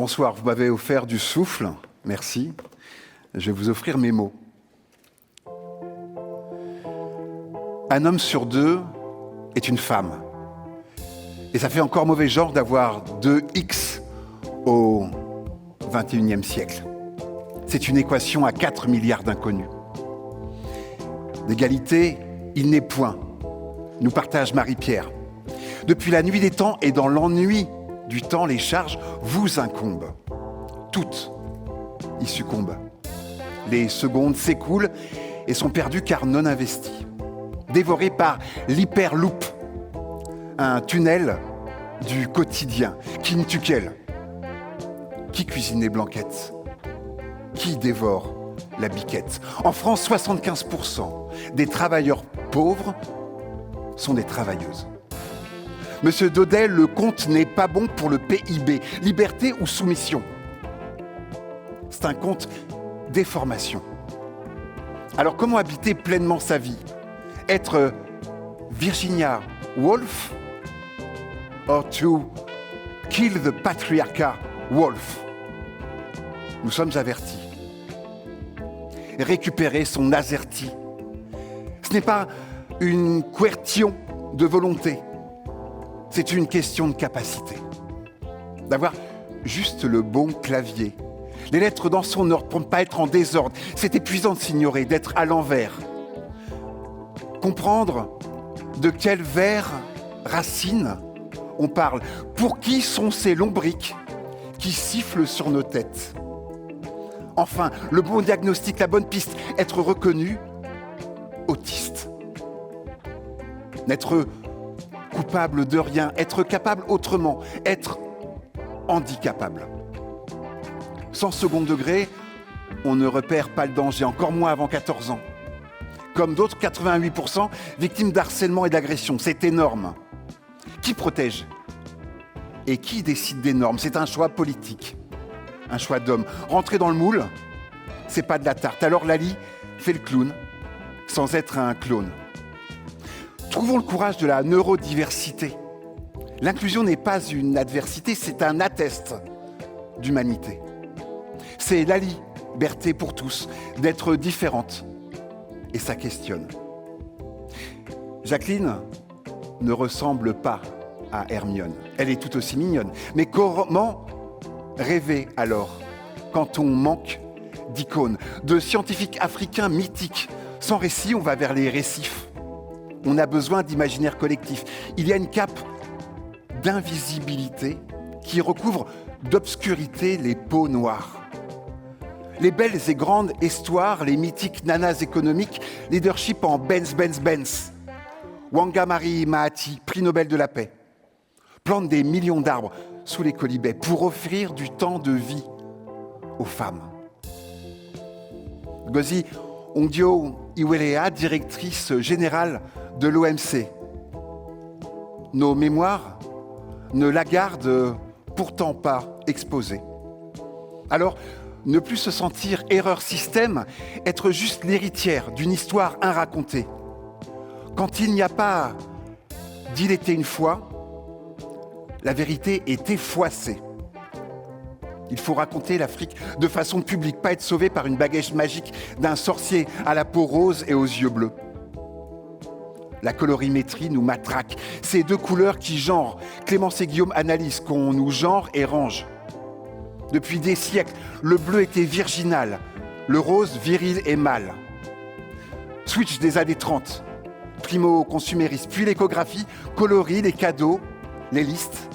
Bonsoir, vous m'avez offert du souffle, merci. Je vais vous offrir mes mots. Un homme sur deux est une femme. Et ça fait encore mauvais genre d'avoir deux X au XXIe siècle. C'est une équation à 4 milliards d'inconnus. D'égalité, il n'est point, nous partage Marie-Pierre. Depuis la nuit des temps et dans l'ennui du temps, les charges vous incombent. Toutes y succombent. Les secondes s'écoulent et sont perdues car non investies. Dévorées par l'hyperloop, un tunnel du quotidien. Qui ne tue qu'elle? Qui cuisine les blanquettes? Qui dévore la biquette? En France, 75% des travailleurs pauvres sont des travailleuses. Monsieur Daudet, le compte n'est pas bon pour le PIB. Liberté ou soumission? C'est un compte déformation. Alors comment habiter pleinement sa vie? Être Virginia Woolf or to kill the patriarchat Woolf? Nous sommes avertis. Récupérer son azerty. Ce n'est pas une question de volonté. C'est une question de capacité. D'avoir juste le bon clavier. Les lettres dans son ordre pour ne pas être en désordre. C'est épuisant de s'ignorer, d'être à l'envers. Comprendre de quel vers racine on parle. Pour qui sont ces lombrics qui sifflent sur nos têtes? Enfin, le bon diagnostic, la bonne piste, être reconnu autiste. N'être coupable de rien, être capable autrement, être handicapable. Sans second degré, on ne repère pas le danger, encore moins avant 14 ans. Comme d'autres, 88% victimes d'harcèlement et d'agression. C'est énorme. Qui protège? Et qui décide des normes? C'est un choix politique, un choix d'homme. Rentrer dans le moule, c'est pas de la tarte. Alors Lali fait le clown, sans être un clone. Trouvons le courage de la neurodiversité. L'inclusion n'est pas une adversité, c'est un atteste d'humanité. C'est la liberté pour tous d'être différente. Et ça questionne. Jacqueline ne ressemble pas à Hermione. Elle est tout aussi mignonne. Mais comment rêver alors quand on manque d'icônes, de scientifiques africains mythiques? Sans récit, on va vers les récifs. On a besoin d'imaginaire collectif. Il y a une cape d'invisibilité qui recouvre d'obscurité les peaux noires. Les belles et grandes histoires, les mythiques nanas économiques, leadership en Benz. Wangari Maathai, prix Nobel de la paix, plante des millions d'arbres sous les colibets pour offrir du temps de vie aux femmes. Ngozi Okonjo-Iweala, directrice générale de l'OMC. Nos mémoires ne la gardent pourtant pas exposée. Alors, ne plus se sentir erreur système, être juste l'héritière d'une histoire inracontée. Quand il n'y a pas d'il était une fois, la vérité est effoissée. Il faut raconter l'Afrique de façon publique, pas être sauvé par une baguette magique d'un sorcier à la peau rose et aux yeux bleus. La colorimétrie nous matraque. Ces deux couleurs qui genrent. Clémence et Guillaume analysent qu'on nous genre et range. Depuis des siècles, le bleu était virginal, le rose viril et mâle. Switch des années 30, primo-consumériste, puis l'échographie, coloris, les cadeaux, les listes.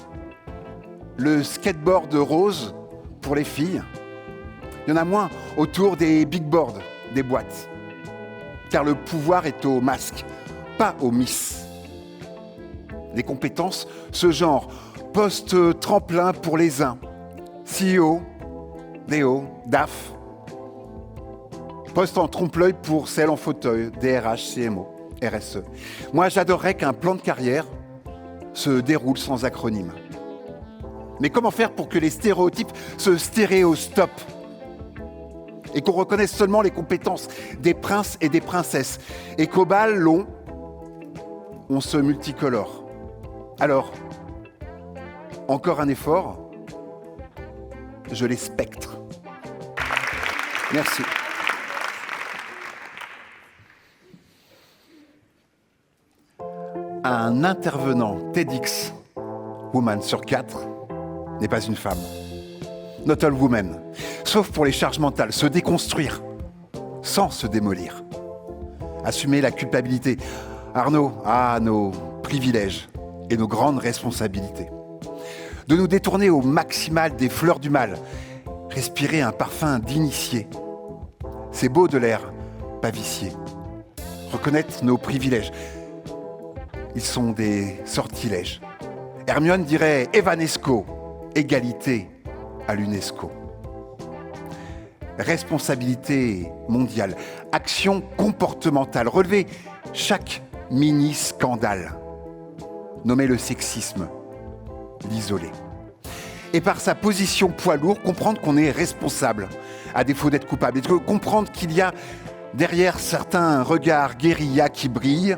Le skateboard rose pour les filles. Il y en a moins autour des big boards, des boîtes. Car le pouvoir est au masque, pas au miss. Les compétences, ce genre, poste tremplin pour les uns. CEO, DO, DAF. Poste en trompe-l'œil pour celle en fauteuil, DRH, CMO, RSE. Moi, j'adorerais qu'un plan de carrière se déroule sans acronyme. Mais comment faire pour que les stéréotypes se stéréostopent et qu'on reconnaisse seulement les compétences des princes et des princesses et qu'au bal long, on se multicolore? Alors, encore un effort. je les spectre. Merci. Un intervenant TEDx Woman sur 4 n'est pas une femme. Not all women. Sauf pour les charges mentales, se déconstruire sans se démolir. Assumer la culpabilité. Arnaud a nos privilèges et nos grandes responsabilités. De nous détourner au maximal des fleurs du mal. Respirer un parfum d'initié. C'est Baudelaire, pas vicié. Reconnaître nos privilèges. Ils sont des sortilèges. Hermione dirait Evanesco, égalité à l'UNESCO. Responsabilité mondiale, action comportementale, relever chaque mini-scandale, nommer le sexisme, l'isoler. Et par sa position poids lourd, comprendre qu'on est responsable, à défaut d'être coupable, et comprendre qu'il y a derrière certains regards guérilla qui brillent,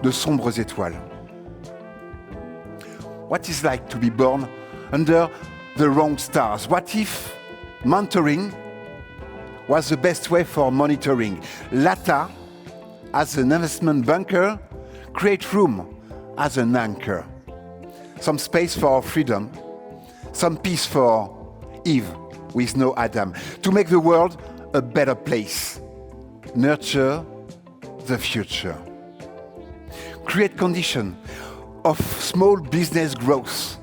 de sombres étoiles. What is like to be born under the wrong stars? What if mentoring was the best way for monitoring? Lata, as an investment banker, create room as an anchor. Some space for freedom, some peace for Eve with no Adam. To make the world a better place. Nurture the future. Create conditions of small business growth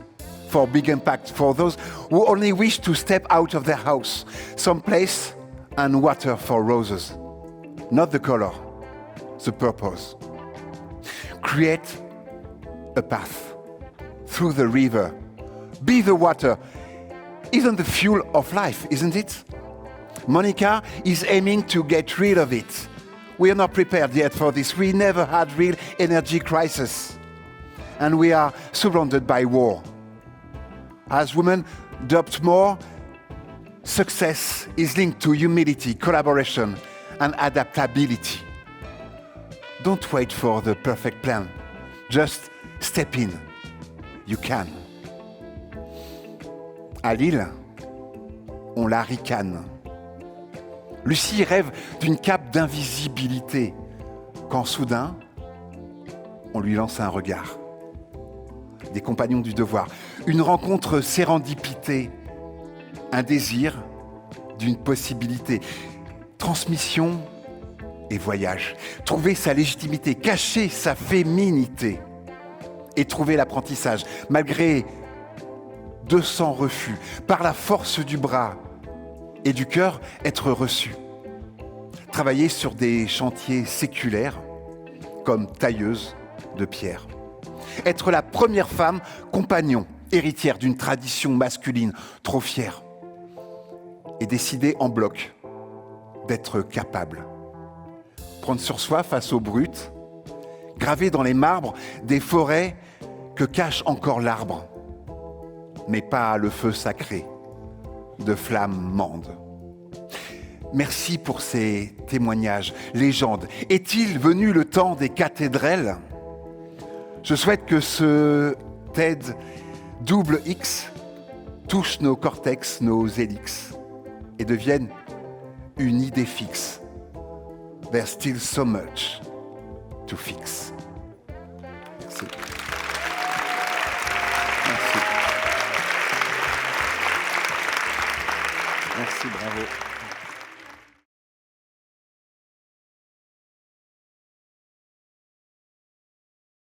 for big impact for those who only wish to step out of their house. Some place and water for roses. Not the color, the purpose. Create a path through the river. Be the water. Isn't the fuel of life, isn't it? Monica is aiming to get rid of it. We are not prepared yet for this. We never had real energy crisis. And we are surrounded by war. As women adopt more, success is linked to humility, collaboration, and adaptability. Don't wait for the perfect plan. Just step in. You can. À Lille, on la ricane. Lucie rêve d'une cape d'invisibilité, quand soudain, on lui lance un regard. Des compagnons du devoir, une rencontre sérendipité, un désir d'une possibilité, transmission et voyage. Trouver sa légitimité, cacher sa féminité et trouver l'apprentissage, malgré 200 refus, par la force du bras et du cœur, être reçu. Travailler sur des chantiers séculaires, comme tailleuse de pierre. Être la première femme compagnon, héritière d'une tradition masculine trop fière. Et décider en bloc d'être capable. Prendre sur soi face aux brutes, graver dans les marbres des forêts que cache encore l'arbre, mais pas le feu sacré de flammes mandes. Merci pour ces témoignages, légendes. Est-il venu le temps des cathédrales ? Je souhaite que ce TED double X touche nos cortex, nos hélix et devienne une idée fixe. There's still so much to fix. Merci. Merci. Merci, bravo.